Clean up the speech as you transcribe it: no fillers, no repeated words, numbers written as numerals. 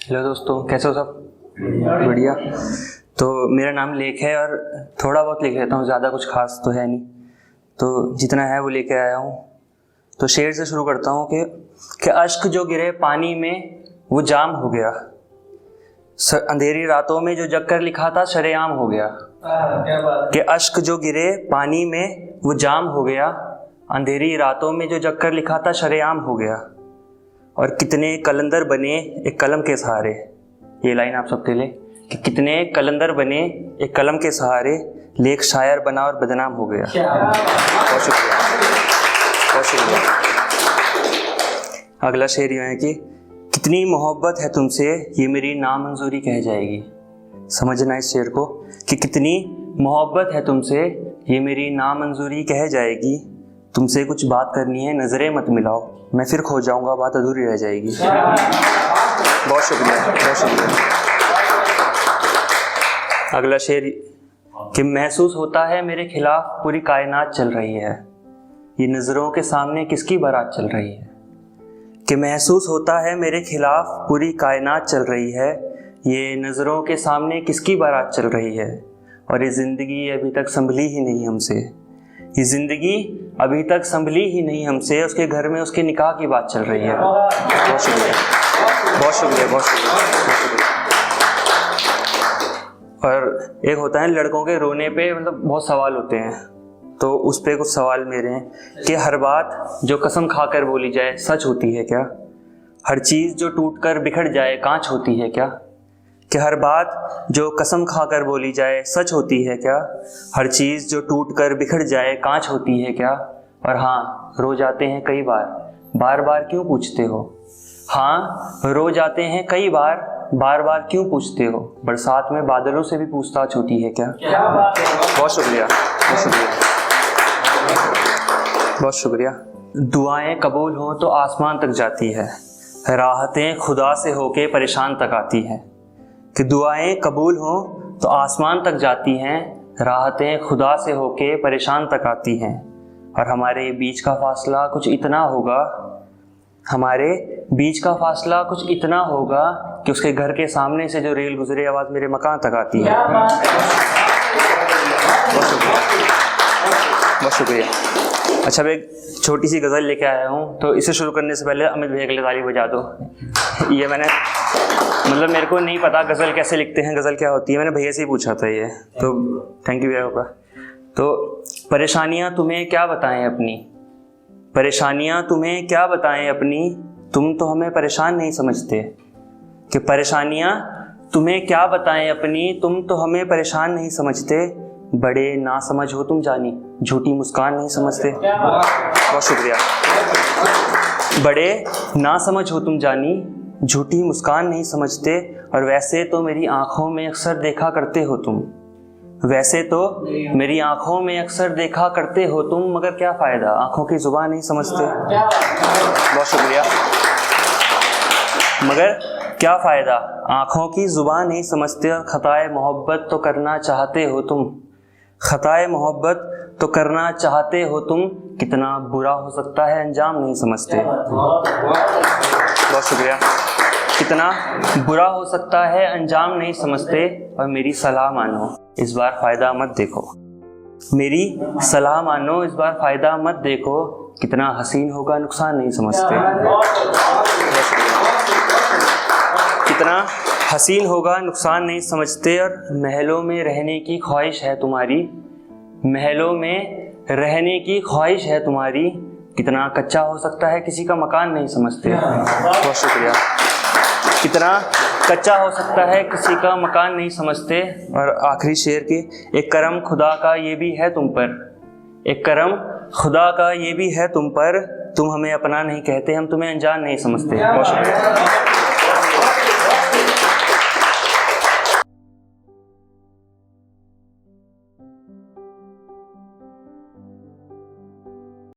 Hello दोस्तों, कैसे हो सब? बढ़िया। तो मेरा नाम लेख है और थोड़ा बहुत लिख लेता हूँ, ज़्यादा कुछ खास तो है नहीं, तो जितना है वो लेके आया हूँ। तो शेर से शुरू करता हूँ कि अश्क जो गिरे पानी में वो जाम हो गया, अंधेरी रातों में जो जग कर लिखा था शरेआम हो गया। कि अश्क जो गिरे पानी में वो जाम हो गया, अंधेरी रातों में जो जग कर लिखा था शरेआम हो गया। और कितने कलंदर बने एक कलम के सहारे। ये लाइन आप सबके लिए कि कितने कलंदर बने एक कलम के सहारे, लेख शायर बना और बदनाम हो गया। बहुत शुक्रिया, बहुत शुक्रिया। अगला शेर यूँ है कि कितनी मोहब्बत है तुमसे ये मेरी नामंजूरी कह जाएगी। समझना इस शेर को कि कितनी मोहब्बत है तुमसे ये मेरी नामंजूरी कह जाएगी। तुमसे कुछ बात करनी है, नज़रें मत मिलाओ, मैं फिर खो जाऊंगा, बात अधूरी रह जाएगी। बहुत शुक्रिया, बहुत शुक्रिया। अगला शेर कि महसूस होता है मेरे खिलाफ पूरी कायनात चल रही है, ये नज़रों के सामने किसकी बारात चल रही है। कि महसूस होता है मेरे खिलाफ पूरी कायनात चल रही है, ये नज़रों के सामने किसकी बारात चल रही है। और ये ज़िंदगी अभी तक संभली ही नहीं हमसे, ये ज़िंदगी अभी तक संभली ही नहीं हमसे, उसके घर में उसके निकाह की बात चल रही है। बहुत शुक्रिया, बहुत शुक्रिया, बहुत शुक्रिया, बहुत शुक्रिया। और एक होता है लड़कों के रोने पे मतलब बहुत सवाल होते हैं, तो उस पे कुछ सवाल मेरे हैं कि हर बात जो कसम खाकर बोली जाए सच होती है क्या। हर चीज़ जो टूट कर बिखर जाए कांच होती है क्या। कि हर बात जो कसम खाकर बोली जाए सच होती है क्या। हर चीज़ जो टूट कर बिखर जाए कांच होती है क्या। और हाँ, रो जाते हैं कई बार, बार बार क्यों पूछते हो। हाँ, रो जाते हैं कई बार, बार बार क्यों पूछते हो। बरसात में बादलों से भी पूछताछ होती है क्या। बहुत शुक्रिया, बहुत शुक्रिया, बहुत शुक्रिया। दुआएं कबूल हों तो आसमान तक जाती है, राहतें खुदा से होके परेशान तक आती हैं। कि दुआएं कबूल हों तो आसमान तक जाती हैं, राहतें खुदा से होके परेशान तक आती हैं। और हमारे बीच का फासला कुछ इतना होगा, हमारे बीच का फासला कुछ इतना होगा कि उसके घर के सामने से जो रेल गुजरे आवाज़ मेरे मकान तक आती है। बहुत शुक्रिया, बहुत शुक्रिया। अच्छा, मैं एक छोटी सी गज़ल लेके आया हूँ, तो इसे शुरू करने से पहले अमित भैया के लिए ताली बजा दो। ये मैंने मतलब मेरे को नहीं पता गज़ल कैसे लिखते हैं, गज़ल क्या होती है, मैंने भैया से ही पूछा था ये, तो थैंक यू भैया का। तो परेशानियाँ तुम्हें क्या बताएं अपनी, परेशानियाँ तुम्हें क्या बताएं अपनी, तुम तो हमें परेशान नहीं समझते। कि परेशानियाँ तुम्हें क्या बताएं अपनी, तुम तो हमें परेशान नहीं समझते। बड़े ना समझ हो तुम जानी, झूठी मुस्कान नहीं समझते। बहुत शुक्रिया। बड़े ना समझ हो तुम जानी, झूठी मुस्कान नहीं समझते। और वैसे तो मेरी आंखों में अक्सर देखा करते हो तुम, वैसे तो मेरी आंखों में अक्सर देखा करते हो तुम, मगर क्या फ़ायदा आंखों की ज़ुबान नहीं समझते। बहुत शुक्रिया। मगर क्या फ़ायदा आंखों की ज़ुबान नहीं समझते। और ख़ताए मोहब्बत तो करना चाहते हो तुम, ख़ताए मोहब्बत तो करना चाहते हो तुम, कितना बुरा हो सकता है अंजाम नहीं समझते। बहुत शुक्रिया। कितना बुरा हो सकता है अंजाम नहीं समझते। और मेरी सलाह मानो इस बार फ़ायदा मत देखो, मेरी सलाह मानो इस बार फ़ायदा मत देखो, कितना हसीन होगा नुकसान नहीं समझते। कितना हसीन होगा नुकसान नहीं समझते। और महलों में रहने की ख्वाहिश है तुम्हारी, महलों में रहने की ख्वाहिश है तुम्हारी, कितना कच्चा हो सकता है किसी का मकान नहीं समझते। बहुत शुक्रिया। कितना कच्चा हो सकता है किसी का मकान नहीं समझते। और आखिरी शेर की, एक करम खुदा का ये भी है तुम पर, एक करम खुदा का ये भी है तुम पर, तुम हमें अपना नहीं कहते, हम तुम्हें अनजान नहीं समझते। बहुत शुक्रिया।